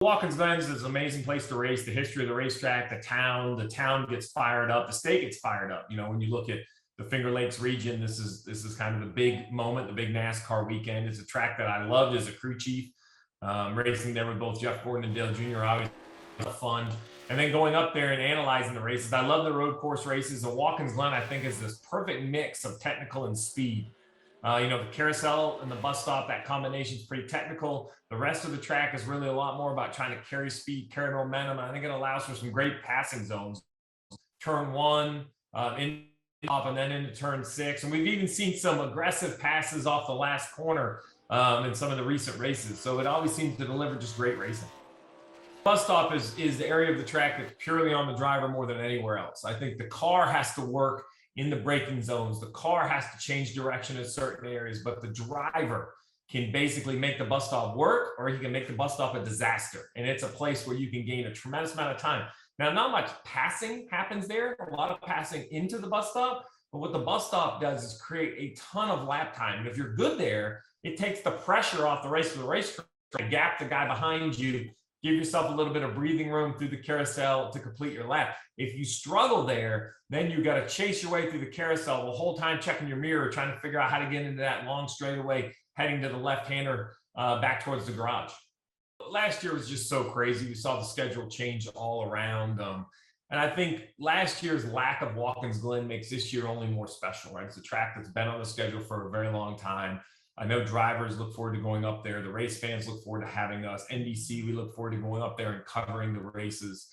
Watkins Glen is an amazing place to race. The history of the racetrack, the town gets fired up. The state gets fired up. You know, when you look at the Finger Lakes region, this is kind of the big moment, the big NASCAR weekend. It's a track that I loved as a crew chief. Racing there with both Jeff Gordon and Dale Jr. always fun. And then going up there and analyzing the races. I love the road course races. And Watkins Glen, I think, is this perfect mix of technical and speed. The carousel and the bus stop, that combination is pretty technical. The rest of the track is really a lot more about trying to carry speed, carry momentum. And I think it allows for some great passing zones. Turn one, in up, and then into turn 6. And we've even seen some aggressive passes off the last corner in some of the recent races. So it always seems to deliver just great racing. Bus stop is the area of the track that's purely on the driver more than anywhere else. I think the car has to work in the braking zones. The car has to change direction in certain areas, but the driver can basically make the bus stop work, or he can make the bus stop a disaster. And it's a place where you can gain a tremendous amount of time. Now, not much passing happens there, a lot of passing into the bus stop, but what the bus stop does is create a ton of lap time. And if you're good there, it takes the pressure off the race for the racetrack, gap the guy behind you, give yourself a little bit of breathing room through the carousel to complete your lap. If you struggle there, then you got to chase your way through the carousel the whole time, checking your mirror, trying to figure out how to get into that long straightaway, heading to the left-hander back towards the garage. Last year was just so crazy. We saw the schedule change all around. And I think last year's lack of Watkins Glen makes this year only more special, right? It's a track that's been on the schedule for a very long time. I know drivers look forward to going up there. The race fans look forward to having us. NBC, we look forward to going up there and covering the races.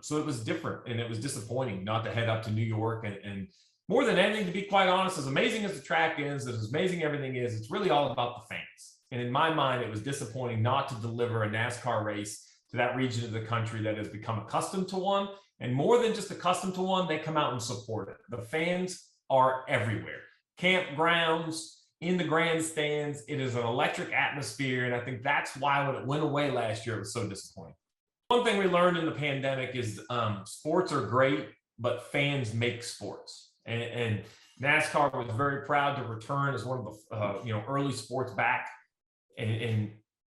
So it was different, and it was disappointing not to head up to New York. And more than anything, to be quite honest, as amazing as the track is, as amazing everything is, it's really all about the fans. And in my mind, it was disappointing not to deliver a NASCAR race to that region of the country that has become accustomed to one. And more than just accustomed to one, they come out and support it. The fans are everywhere. Campgrounds, in the grandstands, it is an electric atmosphere. And I think that's why when it went away last year, it was so disappointing. One thing we learned in the pandemic is sports are great, but fans make sports. And NASCAR was very proud to return as one of the early sports back.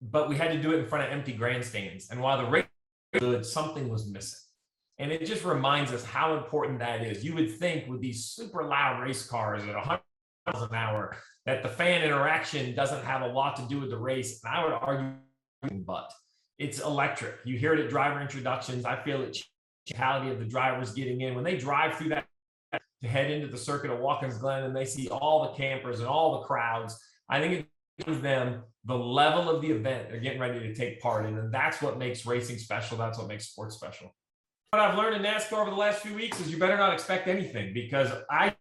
But we had to do it in front of empty grandstands. And while the race was good, something was missing. And it just reminds us how important that is. You would think with these super loud race cars at 100 miles an hour, that the fan interaction doesn't have a lot to do with the race. And I would argue, but it's electric. You hear it at driver introductions. I feel it the mentality of the drivers getting in. When they drive through that to head into the circuit of Watkins Glen and they see all the campers and all the crowds, I think it gives them the level of the event they're getting ready to take part in. And that's what makes racing special. That's what makes sports special. What I've learned in NASCAR over the last few weeks is you better not expect anything, because I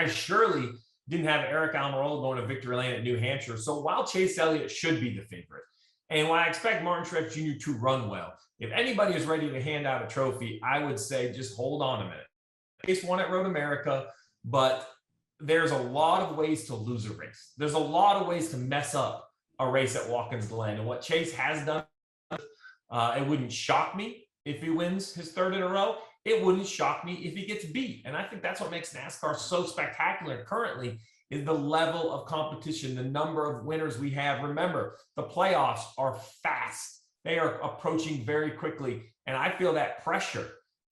surely didn't have Eric Almirola going to victory lane at New Hampshire. So while Chase Elliott should be the favorite, and while I expect Martin Truex Jr. to run well, if anybody is ready to hand out a trophy, I would say just hold on a minute. Chase won at Road America, but there's a lot of ways to lose a race. There's a lot of ways to mess up a race at Watkins Glen. And what Chase has done, it wouldn't shock me if he wins his third in a row. It wouldn't shock me if he gets beat. And I think that's what makes NASCAR so spectacular currently, is the level of competition, the number of winners we have. Remember, the playoffs are fast. They are approaching very quickly. And I feel that pressure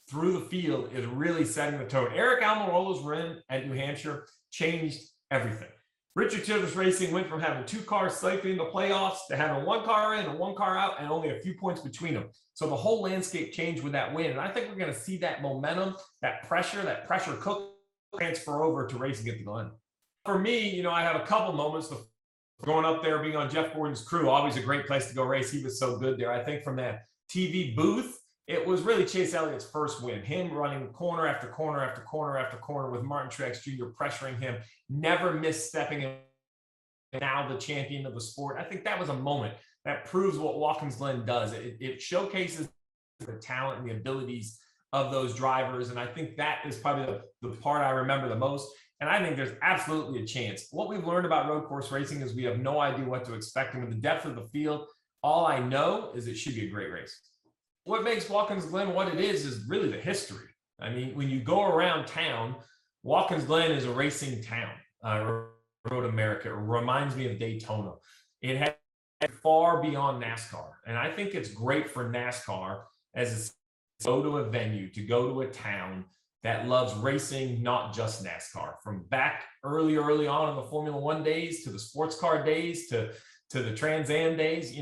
through the field is really setting the tone. Eric Almirola's win at New Hampshire changed everything. Richard Childress Racing went from having 2 cars safely in the playoffs to having 1 car in and 1 car out and only a few points between them. So the whole landscape changed with that win. And I think we're going to see that momentum, that pressure cook transfer over to racing at the Glen. For me, I have a couple moments of going up there, being on Jeff Gordon's crew, always a great place to go race. He was so good there. I think from that TV booth, it was really Chase Elliott's first win. Him running corner after corner after corner after corner with Martin Truex Jr. pressuring him, never misstepping him. Now the champion of the sport. I think that was a moment that proves what Watkins Glen does. It showcases the talent and the abilities of those drivers. And I think that is probably the part I remember the most. And I think there's absolutely a chance. What we've learned about road course racing is we have no idea what to expect. And with the depth of the field, all I know is it should be a great race. What makes Watkins Glen what it is really the history. I mean, when you go around town, Watkins Glen is a racing town. Road America. It reminds me of Daytona. It has far beyond NASCAR. And I think it's great for NASCAR as a go to a venue, to go to a town that loves racing, not just NASCAR. From back early on in the Formula One days to the sports car days to the Trans Am days,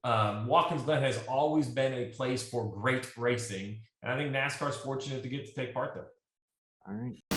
Watkins Glen has always been a place for great racing. And I think NASCAR is fortunate to get to take part there. All right.